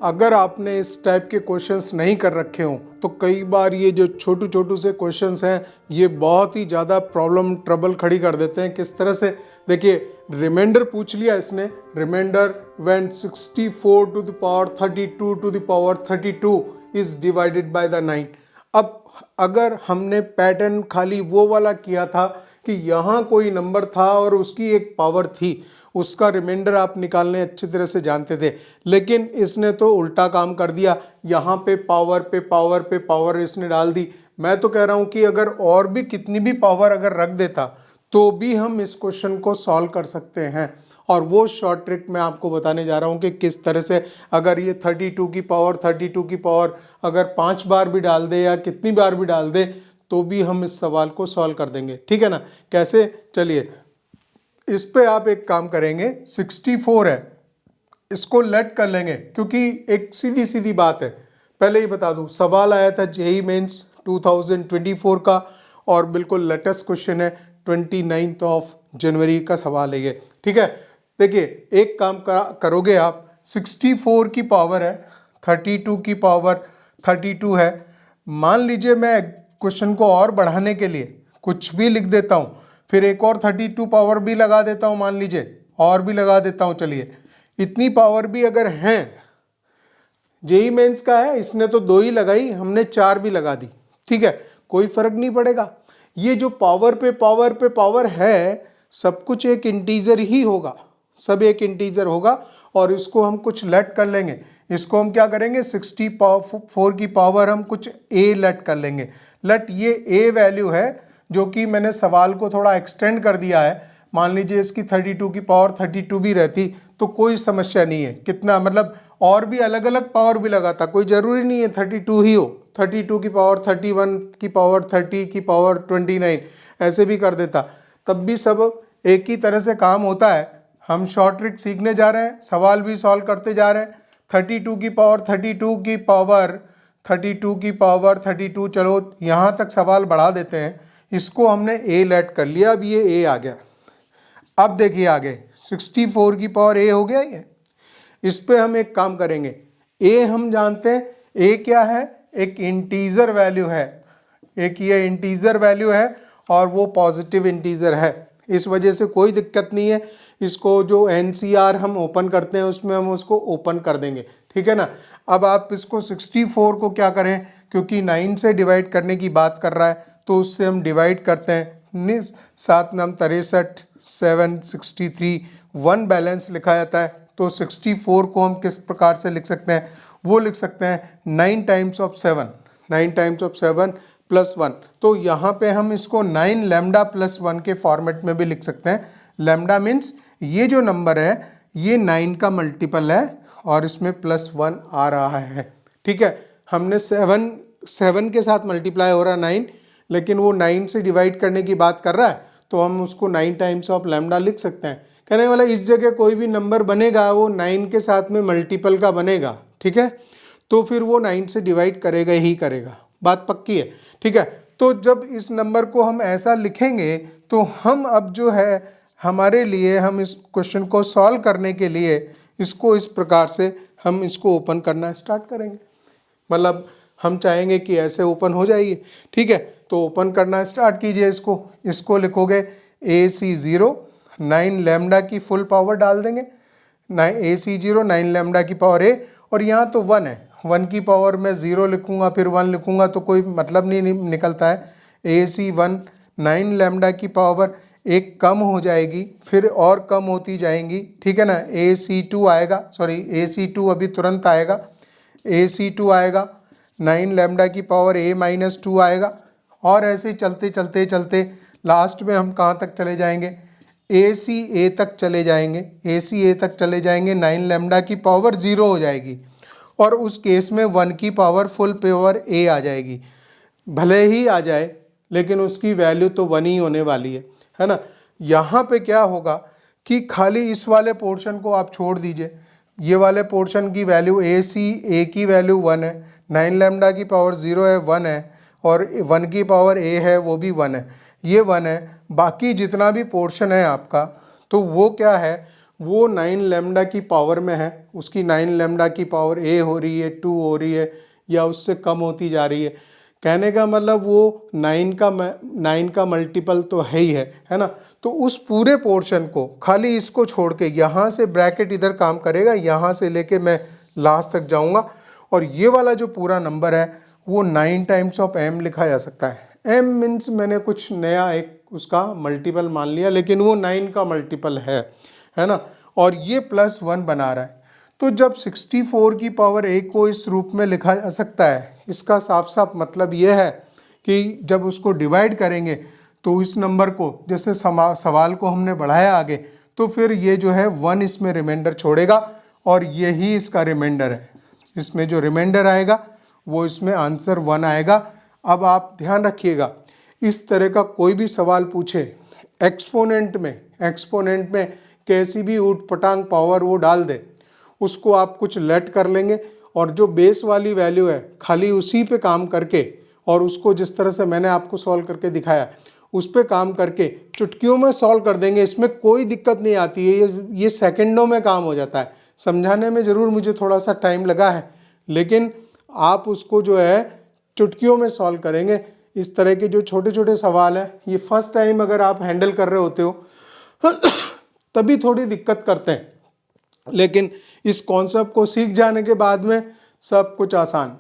अगर आपने इस टाइप के क्वेश्चंस नहीं कर रखे हों तो कई बार ये जो छोटू छोटू से क्वेश्चंस हैं ये बहुत ही ज़्यादा ट्रबल खड़ी कर देते हैं। किस तरह से, देखिए रिमाइंडर पूछ लिया इसने, remainder when 64 to the power 32 to the power 32 is divided by the 9। अब अगर हमने पैटर्न खाली वो वाला किया था कि यहाँ कोई नंबर था और उसकी एक पावर थी, उसका रिमाइंडर आप निकालने अच्छी तरह से जानते थे, लेकिन इसने तो उल्टा काम कर दिया। यहाँ पे पावर पे पावर पे पावर इसने डाल दी। मैं तो कह रहा हूँ कि अगर और भी कितनी भी पावर अगर रख देता तो भी हम इस क्वेश्चन को सॉल्व कर सकते हैं। और वो शॉर्ट ट्रिक मैं आपको बताने जा रहा हूँ कि किस तरह से अगर ये 32 की पावर अगर 5 बार भी डाल दे या कितनी बार भी डाल दे तो भी हम इस सवाल को सॉल्व कर देंगे। ठीक है ना? कैसे, चलिए इस पे आप एक काम करेंगे, 64 है, इसको लेट कर लेंगे क्योंकि एक सीधी सीधी बात है। पहले ही बता दूं, सवाल आया था जेईई मेंस 2024 का और बिल्कुल लेटेस्ट क्वेश्चन है, 29 जनवरी का सवाल है ये। ठीक है, देखिए एक काम करोगे आप, 64 की पावर है 32 की पावर 32 है। मान लीजिए मैं क्वेश्चन को और बढ़ाने के लिए कुछ भी लिख देता हूं, फिर एक और 32 पावर भी लगा देता हूं, मान लीजिए और भी लगा देता हूं। चलिए इतनी पावर भी अगर हैं, जेईई मेंस का है, इसने तो 2 ही लगाई, हमने 4 भी लगा दी। ठीक है, कोई फर्क नहीं पड़ेगा। ये जो पावर पे पावर पे पावर है सब कुछ एक इंटीजर ही होगा, सब एक इंटीजर होगा और इसको हम कुछ लेट कर लेंगे। इसको हम क्या करेंगे, 64 की पावर हम कुछ ए लेट कर लेंगे। लेट ये ए वैल्यू है जो कि मैंने सवाल को थोड़ा एक्सटेंड कर दिया है। मान लीजिए इसकी 32 की पावर 32 भी रहती तो कोई समस्या नहीं है। कितना मतलब और भी अलग अलग पावर भी लगाता, कोई ज़रूरी नहीं है 32 ही हो, 32 की पावर 31 की पावर 30 की पावर 29 ऐसे भी कर देता, तब भी सब एक ही तरह से काम होता है। हम शॉर्ट ट्रिक सीखने जा रहे हैं, सवाल भी सॉल्व करते जा रहे हैं। 32 की पावर 32 की पावर 32 की पावर 32, चलो यहाँ तक सवाल बढ़ा देते हैं। इसको हमने ए लेट कर लिया, अब ये ए आ गया। अब देखिए आगे 64 की पावर ए हो गया ये। इस पे हम एक काम करेंगे, ए हम जानते हैं ए क्या है, एक इंटीजर वैल्यू है, एक ये इंटीजर वैल्यू है और वो पॉजिटिव इंटीजर है, इस वजह से कोई दिक्कत नहीं है। इसको जो एनसीआर हम ओपन करते हैं उसमें हम उसको ओपन कर देंगे। ठीक है ना? अब आप इसको 64 को क्या करें, क्योंकि 9 से डिवाइड करने की बात कर रहा है तो उससे हम डिवाइड करते हैं। 7 9 63 763 1 बैलेंस लिखा जाता है। तो 64 को हम किस प्रकार से लिख सकते हैं, वो लिख सकते हैं 9 times of 7, 9 times of 7 plus 1। तो यहाँ पे हम इसको 9 लैम्डा प्लस 1 के फॉर्मेट में भी लिख सकते हैं। लैम्डा मीन्स ये जो नंबर है ये 9 का मल्टीपल है और इसमें प्लस 1 आ रहा है। ठीक है, हमने 7 के साथ मल्टीप्लाई हो रहा है 9, लेकिन वो 9 से डिवाइड करने की बात कर रहा है तो हम उसको 9 टाइम्स ऑफ लैम्डा लिख सकते हैं। कहने वाला इस जगह कोई भी नंबर बनेगा वो 9 के साथ में मल्टीपल का बनेगा। ठीक है, तो फिर वो 9 से डिवाइड करेगा ही करेगा, बात पक्की है। ठीक है, तो जब इस नंबर को हम ऐसा लिखेंगे तो हम अब जो है हमारे लिए, हम इस क्वेश्चन को सॉल्व करने के लिए इसको इस प्रकार से हम इसको ओपन करना स्टार्ट करेंगे। मतलब हम चाहेंगे कि ऐसे ओपन हो जाएगी। ठीक है, तो ओपन करना स्टार्ट कीजिए। इसको लिखोगे AC0 9 लैम्डा की फुल पावर डाल देंगे, AC0 9 लैम्डा की पावर ए, और यहाँ तो 1 है, 1 की पावर में 0 लिखूंगा फिर 1 लिखूंगा तो कोई मतलब नहीं निकलता है। AC1 9 लैम्डा की पावर एक कम हो जाएगी फिर और कम होती जाएंगी। ठीक है ना? AC2 आएगा, सॉरी AC2 अभी तुरंत आएगा, AC2 आएगा, 9 लैम्डा की पावर A-2 आएगा और ऐसे चलते चलते चलते लास्ट में हम कहाँ तक चले जाएंगे, ACA तक चले जाएंगे। ACA तक चले जाएंगे, 9 लैम्डा की पावर 0 हो जाएगी और उस केस में 1 की पावर फुल पावर A आ जाएगी। भले ही आ जाए लेकिन उसकी वैल्यू तो 1 ही होने वाली है ना? यहाँ पे क्या होगा कि खाली इस वाले पोर्शन को आप छोड़ दीजिए, ये वाले पोर्शन की वैल्यू AC की वैल्यू 1 है, 9 लैम्डा की पावर 0 है 1 है और 1 की पावर A है वो भी 1 है, ये 1 है। बाकी जितना भी पोर्शन है आपका तो वो क्या है, वो 9 लैम्डा की पावर में है, उसकी 9 लैम्डा की पावर a हो रही है, 2 हो रही है या उससे कम होती जा रही है। कहने का मतलब वो 9 का मल्टीपल तो है ही है ना। तो उस पूरे पोर्शन को खाली इसको छोड़ के यहाँ से ब्रैकेट इधर काम करेगा, यहाँ से लेके मैं लास्ट तक जाऊँगा और ये वाला जो पूरा नंबर है वो 9 टाइम्स ऑफ m लिखा जा सकता है। m मीन्स मैंने कुछ नया एक उसका मल्टीपल मान लिया, लेकिन वो 9 का मल्टीपल है ना। और ये +1 बना रहा है। तो जब 64 की पावर a को इस रूप में लिखा जा सकता है, इसका साफ साफ मतलब ये है कि जब उसको डिवाइड करेंगे तो इस नंबर को, जैसे सवाल को हमने बढ़ाया आगे, तो फिर ये जो है 1 इसमें रिमाइंडर छोड़ेगा और यही इसका रिमाइंडर है। इसमें जो रिमाइंडर आएगा वो इसमें आंसर 1 आएगा। अब आप ध्यान रखिएगा, इस तरह का कोई भी सवाल पूछे एक्सपोनेंट में कैसी भी ऊटपटांग पावर वो डाल दे, उसको आप कुछ लेट कर लेंगे और जो बेस वाली वैल्यू है खाली उसी पे काम करके, और उसको जिस तरह से मैंने आपको सॉल्व करके दिखाया उस पे काम करके चुटकियों में सॉल्व कर देंगे। इसमें कोई दिक्कत नहीं आती है, ये सेकंडों में काम हो जाता है। समझाने में ज़रूर मुझे थोड़ा सा टाइम लगा है, लेकिन आप उसको जो है चुटकियों में सॉल्व करेंगे। इस तरह के जो छोटे छोटे सवाल हैं, ये फर्स्ट टाइम अगर आप हैंडल कर रहे होते हो तभी थोड़ी दिक्कत करते हैं, लेकिन इस कॉन्सेप्ट को सीख जाने के बाद में सब कुछ आसान।